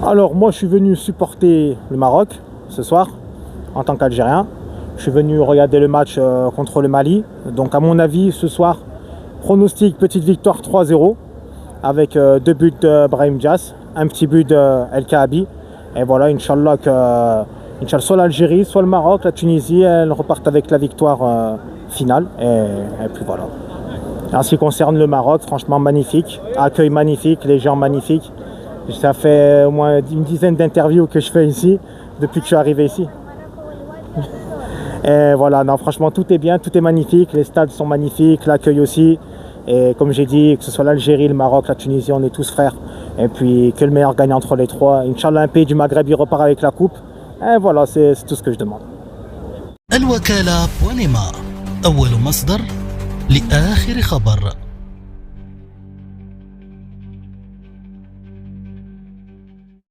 Alors moi je suis venu supporter le Maroc ce soir en tant qu'Algérien. Je suis venu regarder le match contre le Mali. Donc à mon avis ce soir, pronostic petite victoire 3-0 avec 2 buts de Brahim Diaz, un petit but de El Kaabi. Et voilà, Inch'Allah que soit l'Algérie, soit le Maroc, la Tunisie, elles repartent avec la victoire finale. Et puis voilà. En ce qui concerne le Maroc, franchement magnifique, accueil magnifique, les gens magnifiques. Ça fait au moins une dizaine d'interviews que je fais ici depuis que je suis arrivé ici. Et voilà, non, franchement tout est bien, tout est magnifique, les stades sont magnifiques, l'accueil aussi. Et comme j'ai dit, que ce soit l'Algérie, le Maroc, la Tunisie, on est tous frères. Et puis que le meilleur gagne entre les trois. Inch'Allah, un pays du Maghreb, il repart avec la coupe. Et voilà, c'est tout ce que je demande. الوكالة بونما أول مصدر لآخر خبر.